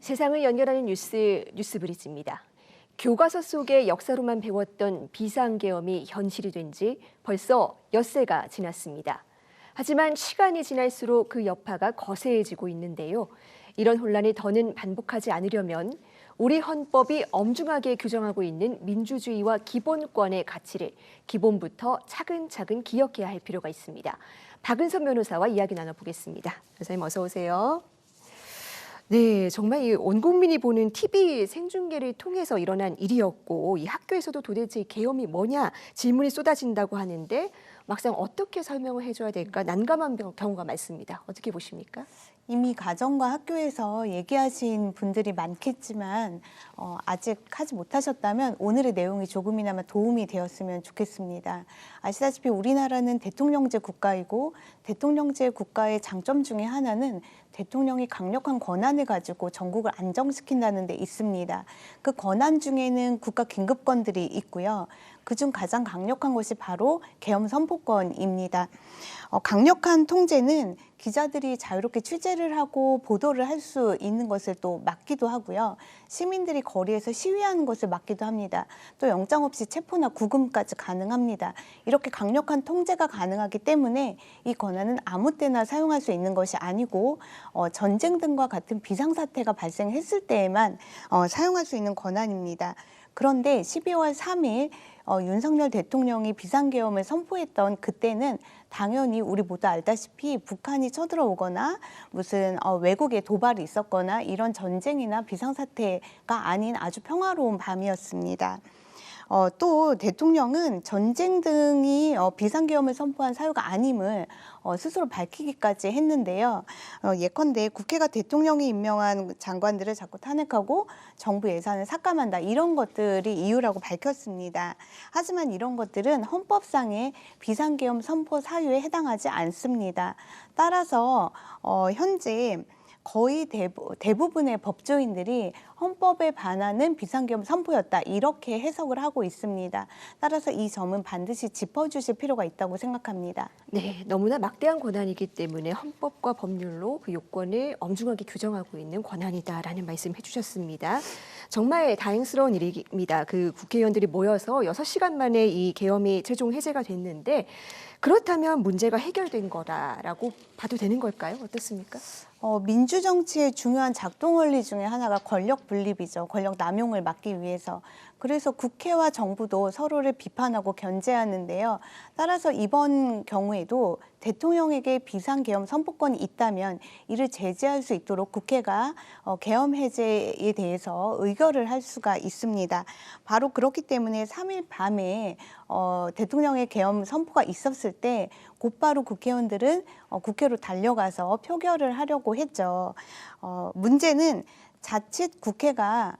세상을 연결하는 뉴스 브리지입니다. 교과서 속의 역사로만 배웠던 비상계엄이 현실이 된 지 벌써 엿새가 지났습니다. 하지만 시간이 지날수록 그 여파가 거세지고 있는데요. 이런 혼란이 더는 반복하지 않으려면 우리 헌법이 엄중하게 규정하고 있는 민주주의와 기본권의 가치를 기본부터 차근차근 기억해야 할 필요가 있습니다. 박은선 변호사와 이야기 나눠보겠습니다. 변호사님 어서 오세요. 네, 정말 이 온 국민이 보는 TV 생중계를 통해서 일어난 일이었고, 이 학교에서도 도대체 이 계엄이 뭐냐 질문이 쏟아진다고 하는데 막상 어떻게 설명을 해줘야 될까 난감한 경우가 많습니다. 어떻게 보십니까? 이미 가정과 학교에서 얘기하신 분들이 많겠지만 아직 하지 못하셨다면 오늘의 내용이 조금이나마 도움이 되었으면 좋겠습니다. 아시다시피 우리나라는 대통령제 국가이고 대통령제 국가의 장점 중에 하나는 대통령이 강력한 권한을 가지고 전국을 안정시킨다는 데 있습니다. 그 권한 중에는 국가 긴급권들이 있고요. 그중 가장 강력한 것이 바로 계엄 선포권입니다. 강력한 통제는 기자들이 자유롭게 취재를 하고 보도를 할 수 있는 것을 또 막기도 하고요. 시민들이 거리에서 시위하는 것을 막기도 합니다. 또 영장 없이 체포나 구금까지 가능합니다. 이렇게 강력한 통제가 가능하기 때문에 이 권한은 아무 때나 사용할 수 있는 것이 아니고 전쟁 등과 같은 비상사태가 발생했을 때에만 사용할 수 있는 권한입니다. 그런데 12월 3일 윤석열 대통령이 비상계엄을 선포했던 그때는 당연히 우리 모두 알다시피 북한이 쳐들어오거나 무슨 외국의 도발이 있었거나 이런 전쟁이나 비상사태가 아닌 아주 평화로운 밤이었습니다. 또 대통령은 전쟁 등이 비상계엄을 선포한 사유가 아님을 스스로 밝히기까지 했는데요. 예컨대 국회가 대통령이 임명한 장관들을 자꾸 탄핵하고 정부 예산을 삭감한다 이런 것들이 이유라고 밝혔습니다. 하지만 이런 것들은 헌법상의 비상계엄 선포 사유에 해당하지 않습니다. 따라서 현재 거의 대부분의 법조인들이 헌법에 반하는 비상계엄 선포였다 이렇게 해석을 하고 있습니다. 따라서 이 점은 반드시 짚어주실 필요가 있다고 생각합니다. 네, 너무나 막대한 권한이기 때문에 헌법과 법률로 그 요건을 엄중하게 규정하고 있는 권한이다라는 말씀 해주셨습니다. 정말 다행스러운 일입니다. 그 국회의원들이 모여서 6시간 만에 이 계엄이 최종 해제가 됐는데 그렇다면 문제가 해결된 거라고 봐도 되는 걸까요? 어떻습니까? 민주정치의 중요한 작동 원리 중에 하나가 권력 분립이죠. 권력 남용을 막기 위해서. 그래서 국회와 정부도 서로를 비판하고 견제하는데요. 따라서 이번 경우에도 대통령에게 비상계엄 선포권이 있다면 이를 제재할 수 있도록 국회가 계엄 해제에 대해서 의결을 할 수가 있습니다. 바로 그렇기 때문에 3일 밤에 대통령의 계엄 선포가 있었을 때 곧바로 국회의원들은 국회로 달려가서 표결을 하려고 했죠. 문제는 자칫 국회가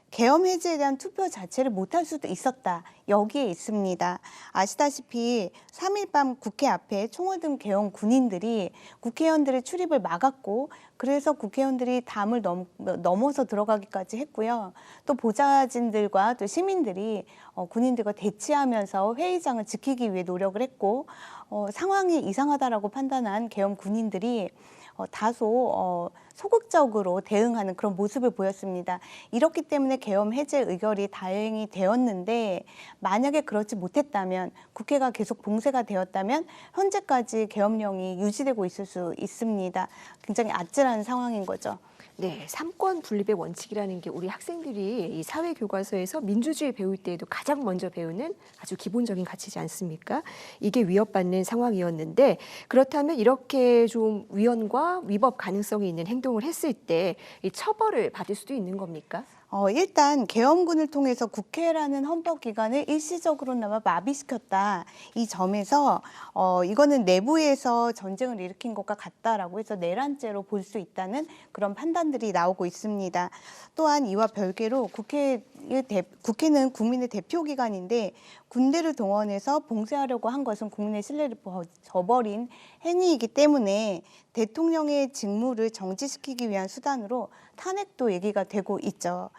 계엄 해제에 대한 투표 자체를 못할 수도 있었다. 여기에 있습니다. 아시다시피 3일 밤 국회 앞에 총을 든 계엄 군인들이 국회의원들의 출입을 막았고 그래서 국회의원들이 담을 넘어서 들어가기까지 했고요. 또 보좌진들과 또 시민들이 군인들과 대치하면서 회의장을 지키기 위해 노력을 했고 상황이 이상하다라고 판단한 계엄 군인들이 다소 소극적으로 대응하는 그런 모습을 보였습니다. 이렇기 때문에 계엄 해제 의결이 다행히 되었는데 만약에 그렇지 못했다면 국회가 계속 봉쇄가 되었다면 현재까지 계엄령이 유지되고 있을 수 있습니다. 굉장히 아찔한 상황인 거죠. 네, 삼권 분립의 원칙이라는 게 우리 학생들이 이 사회 교과서에서 민주주의 배울 때에도 가장 먼저 배우는 아주 기본적인 가치지 않습니까? 이게 위협받는 상황이었는데 그렇다면 이렇게 좀 위헌과 위법 가능성이 있는 행동을 했을 때 이 처벌을 받을 수도 있는 겁니까? 일단 계엄군을 통해서 국회라는 헌법기관을 일시적으로나마 마비시켰다. 이 점에서 이거는 내부에서 전쟁을 일으킨 것과 같다라고 해서 내란죄로 볼 수 있다는 그런 판단들이 나오고 있습니다. 또한 이와 별개로 국회는 국민의 대표기관인데 군대를 동원해서 봉쇄하려고 한 것은 국민의 신뢰를 저버린 행위이기 때문에 대통령의 직무를 정지시키기 위한 수단으로 탄핵도 얘기가 되고 있죠.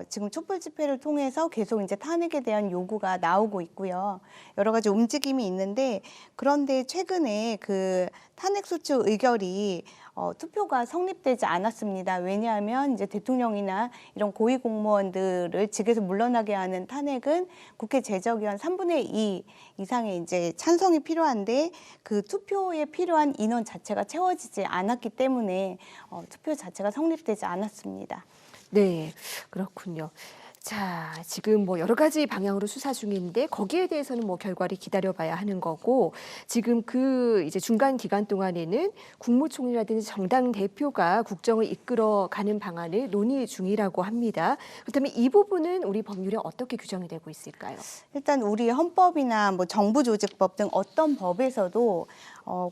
지금 촛불 집회를 통해서 계속 이제 탄핵에 대한 요구가 나오고 있고요. 여러 가지 움직임이 있는데 그런데 최근에 그 탄핵 소추 의결이 투표가 성립되지 않았습니다. 왜냐하면 이제 대통령이나 이런 고위 공무원들을 직에서 물러나게 하는 탄핵은 국회 재적의원 3분의 2 이상의 이제 찬성이 필요한데 그 투표에 필요한 인원 자체가 채워지지 않았기 때문에 투표 자체가 성립되지 않았습니다. 네, 그렇군요. 자, 지금 뭐 여러 가지 방향으로 수사 중인데 거기에 대해서는 뭐 결과를 기다려봐야 하는 거고 지금 그 이제 중간 기간 동안에는 국무총리라든지 정당 대표가 국정을 이끌어가는 방안을 논의 중이라고 합니다. 그렇다면 이 부분은 우리 법률에 어떻게 규정이 되고 있을까요? 일단 우리 헌법이나 뭐 정부조직법 등 어떤 법에서도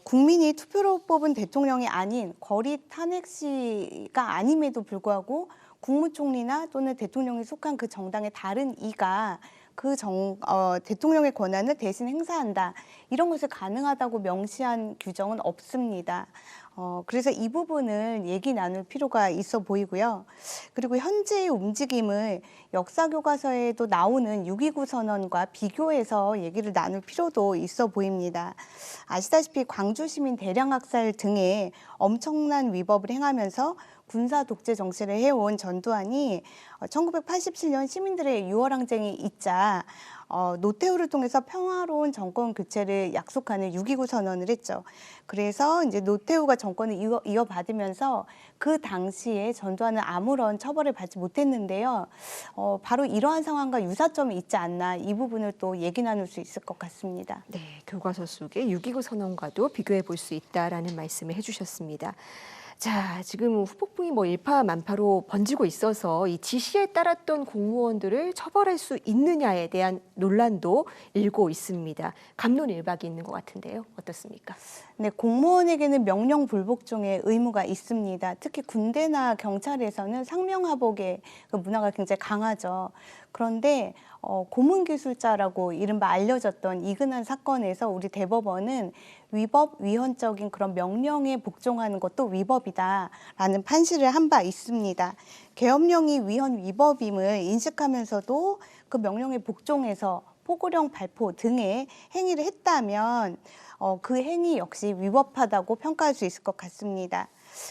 국민이 투표로 뽑은 대통령이 아닌 거리 탄핵시가 아님에도 불구하고 국무총리나 또는 대통령이 속한 그 정당의 다른 이가 그 대통령의 권한을 대신 행사한다. 이런 것을 가능하다고 명시한 규정은 없습니다. 그래서 이 부분을 얘기 나눌 필요가 있어 보이고요. 그리고 현재의 움직임을 역사교과서에도 나오는 6.29 선언과 비교해서 얘기를 나눌 필요도 있어 보입니다. 아시다시피 광주시민 대량학살 등의 엄청난 위법을 행하면서 군사 독재 정치를 해온 전두환이 1987년 시민들의 유월항쟁이 있자 노태우를 통해서 평화로운 정권 교체를 약속하는 6.29 선언을 했죠. 그래서 이제 노태우가 정권을 이어받으면서 그 당시에 전두환은 아무런 처벌을 받지 못했는데요. 바로 이러한 상황과 유사점이 있지 않나 이 부분을 또 얘기 나눌 수 있을 것 같습니다. 네, 교과서 속의 6.29 선언과도 비교해 볼 수 있다라는 말씀을 해주셨습니다. 자, 지금 후폭풍이 뭐 일파만파로 번지고 있어서 이 지시에 따랐던 공무원들을 처벌할 수 있느냐에 대한 논란도 일고 있습니다. 갑론일박이 있는 것 같은데요. 어떻습니까? 네, 공무원에게는 명령 불복종의 의무가 있습니다. 특히 군대나 경찰에서는 상명하복의 그 문화가 굉장히 강하죠. 그런데 고문기술자라고 이른바 알려졌던 이근한 사건에서 우리 대법원은 위법, 위헌적인 그런 명령에 복종하는 것도 위법이다라는 판시를 한 바 있습니다. 계엄령이 위헌 위법임을 인식하면서도 그 명령에 복종해서 포고령 발포 등의 행위를 했다면 그 행위 역시 위법하다고 평가할 수 있을 것 같습니다.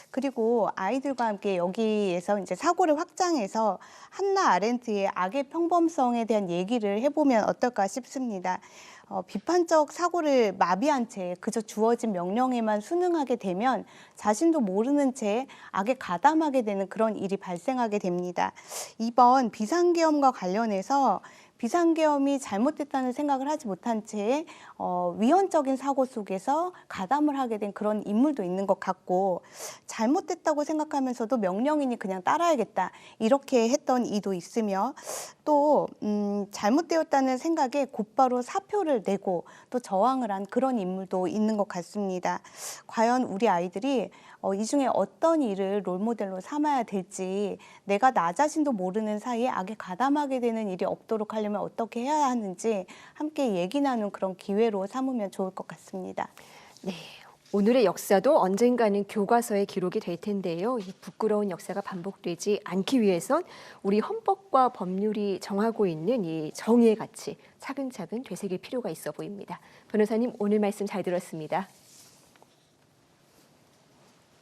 그리고 아이들과 함께 여기에서 이제 사고를 확장해서 한나 아렌트의 악의 평범성에 대한 얘기를 해보면 어떨까 싶습니다. 비판적 사고를 마비한 채 그저 주어진 명령에만 순응하게 되면 자신도 모르는 채 악에 가담하게 되는 그런 일이 발생하게 됩니다. 이번 비상계엄과 관련해서 비상계엄이 잘못됐다는 생각을 하지 못한 채 위헌적인 사고 속에서 가담을 하게 된 그런 인물도 있는 것 같고 잘못됐다고 생각하면서도 명령이니 그냥 따라야겠다 이렇게 했던 이도 있으며 또 잘못되었다는 생각에 곧바로 사표를 내고 또 저항을 한 그런 인물도 있는 것 같습니다. 과연 우리 아이들이 이 중에 어떤 일을 롤모델로 삼아야 될지 내가 나 자신도 모르는 사이에 악에 가담하게 되는 일이 없도록 하려면 어떻게 해야 하는지 함께 얘기 나눈 그런 기회로 삼으면 좋을 것 같습니다. 네. 오늘의 역사도 언젠가는 교과서에 기록이 될 텐데요. 이 부끄러운 역사가 반복되지 않기 위해선 우리 헌법과 법률이 정하고 있는 이 정의의 가치 차근차근 되새길 필요가 있어 보입니다. 변호사님 오늘 말씀 잘 들었습니다.